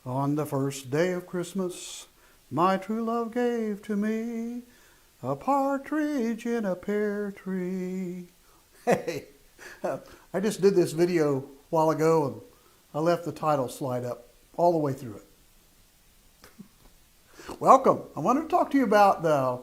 On the first day of Christmas, my true love gave to me a partridge in a pear tree. Hey, I just did this video a while ago and I left the title slide up all the way through it. Welcome. I wanted to talk to you about the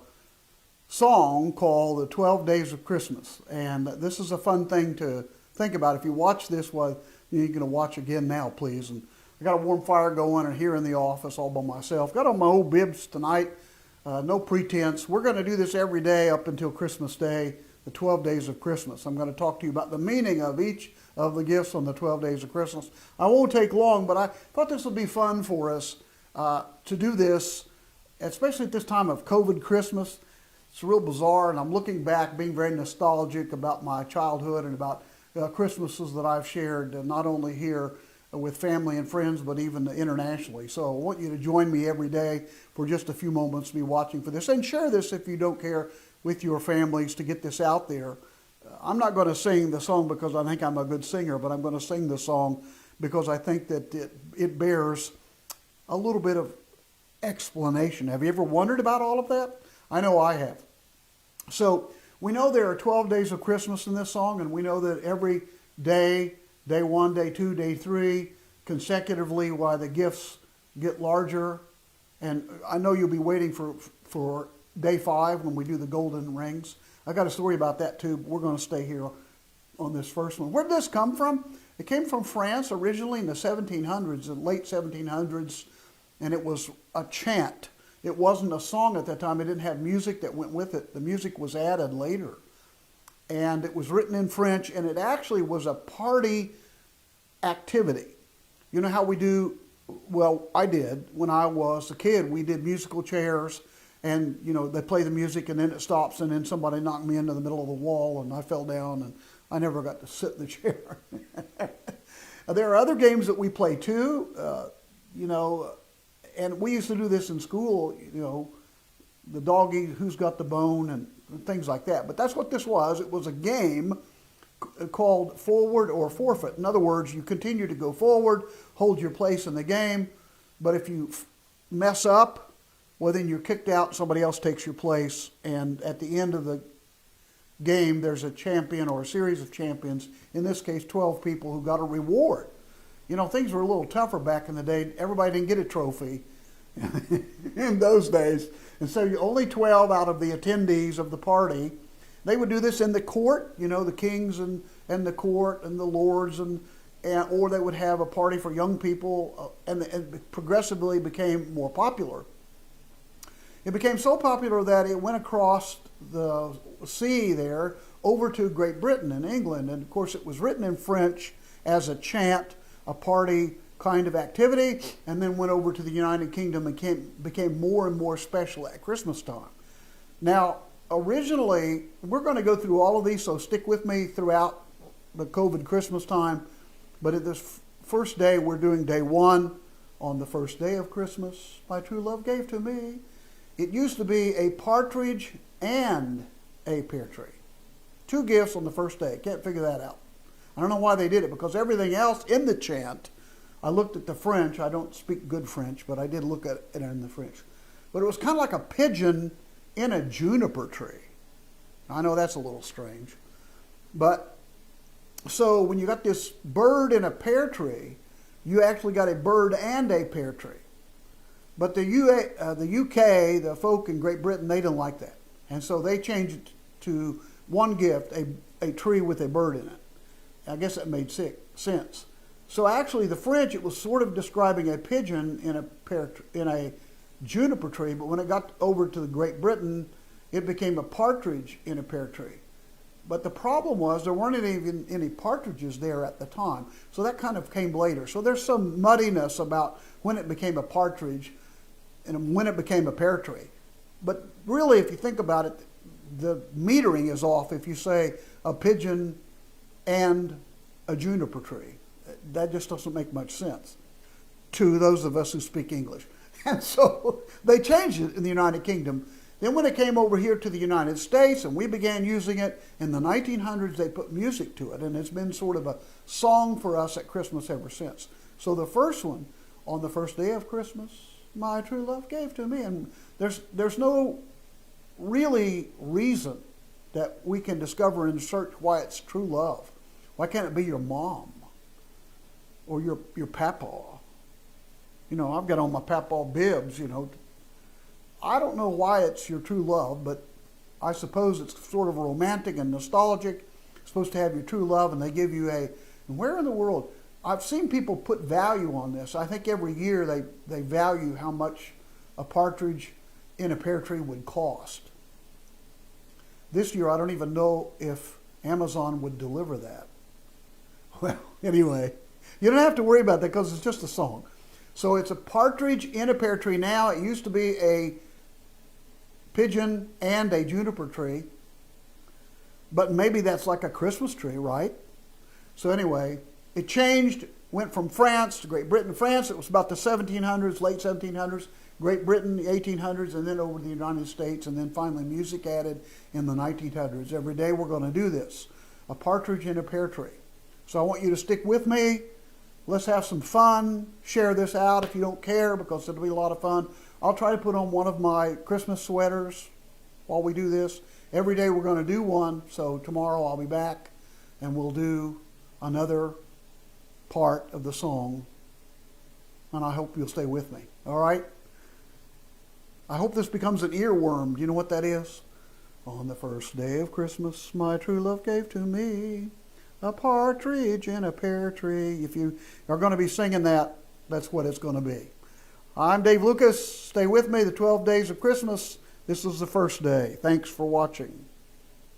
song called The 12 Days of Christmas. And this is a fun thing to think about. If you watch this, well, you're going to watch again now, please. And I got a warm fire going and here in the office all by myself. Got on my old bibs tonight. No pretense. We're going to do this every day up until Christmas Day, the 12 days of Christmas. I'm going to talk to you about the meaning of each of the gifts on the 12 days of Christmas. I won't take long, but I thought this would be fun for us to do this, especially at this time of COVID Christmas. It's real bizarre, and I'm looking back, being very nostalgic about my childhood and about Christmases that I've shared, not only here with family and friends, but even internationally. So I want you to join me every day for just a few moments to be watching for this. And share this if you don't care with your families to get this out there. I'm not going to sing the song because I think I'm a good singer, but I'm going to sing the song because I think that it bears a little bit of explanation. Have you ever wondered about all of that? I know I have. So we know there are 12 days of Christmas in this song, and we know that every day, day 1, day 2, day 3, consecutively, why the gifts get larger. And I know you'll be waiting for day 5 when we do the golden rings. I got a story about that too, but we're going to stay here on this first one. Where did this come from? It came from France originally in the 1700s, the late 1700s, and it was a chant. It wasn't a song at that time. It didn't have music that went with it. The music was added later. And it was written in French, and it actually was a party activity. You know how we do, well, I did when I was a kid. We did musical chairs, and, you know, they play the music, and then it stops, and then somebody knocked me into the middle of the wall, and I fell down, and I never got to sit in the chair. There are other games that we play, too, you know, and we used to do this in school, you know, the doggy, who's got the bone, and things like that. But that's what this was. It was a game called forward or forfeit. In other words, you continue to go forward, hold your place in the game, but if you mess up, well, then you're kicked out, somebody else takes your place, and at the end of the game, there's a champion or a series of champions, in this case, 12 people who got a reward. You know, things were a little tougher back in the day. Everybody didn't get a trophy in those days. And so only 12 out of the attendees of the party. They would do this in the court, you know, the kings and the court and the lords, or they would have a party for young people, and it progressively became more popular. It became so popular that it went across the sea there over to Great Britain and England. And of course, it was written in French as a chant, a party kind of activity, and then went over to the United Kingdom and became more and more special at Christmas time. Now, originally, we're going to go through all of these, so stick with me throughout the COVID Christmas time. But at this first day, we're doing day 1. On the first day of Christmas, my true love gave to me. It used to be a partridge and a pear tree. 2 gifts on the first day. Can't figure that out. I don't know why they did it, because everything else in the chant, I looked at the French. I don't speak good French, but I did look at it in the French. But it was kind of like a pigeon in a juniper tree. I know that's a little strange. But so when you got this bird in a pear tree, you actually got a bird and a pear tree. But the UK, the folk in Great Britain, they didn't like that. And so they changed it to one gift, a tree with a bird in it. I guess that made sense. So actually, the French, it was sort of describing a pigeon in a juniper tree, but when it got over to the Great Britain, it became a partridge in a pear tree. But the problem was there weren't even any partridges there at the time, so that kind of came later. So there's some muddiness about when it became a partridge and when it became a pear tree. But really, if you think about it, the metering is off if you say a pigeon and a juniper tree. That just doesn't make much sense to those of us who speak English. And so they changed it in the United Kingdom. Then when it came over here to the United States and we began using it in the 1900s, they put music to it. And it's been sort of a song for us at Christmas ever since. So the first one On the first day of Christmas, my true love gave to me. And there's no really reason that we can discover and search why it's true love. Why can't it be your mom or your papa? You know, I've got on my papa bibs, you know. I don't know why it's your true love, but I suppose it's sort of romantic and nostalgic. It's supposed to have your true love, and they give you and where in the world? I've seen people put value on this. I think every year they value how much a partridge in a pear tree would cost. This year, I don't even know if Amazon would deliver that. Well, anyway, you don't have to worry about that because it's just a song. So it's a partridge in a pear tree now. It used to be a pigeon and a juniper tree. But maybe that's like a Christmas tree, right? So anyway, it changed, went from France to Great Britain. France, it was about the 1700s, late 1700s. Great Britain, the 1800s, and then over to the United States, and then finally music added in the 1900s. Every day we're going to do this. A partridge in a pear tree. So I want you to stick with me. Let's have some fun. Share this out if you don't care, because it'll be a lot of fun. I'll try to put on one of my Christmas sweaters while we do this. Every day we're going to do one, so tomorrow I'll be back, and we'll do another part of the song, and I hope you'll stay with me. All right? I hope this becomes an earworm. Do you know what that is? On the first day of Christmas, my true love gave to me a partridge in a pear tree. If you are going to be singing that, that's what it's going to be. I'm Dave Lucas. Stay with me, the 12 days of Christmas. This is the first day. Thanks for watching.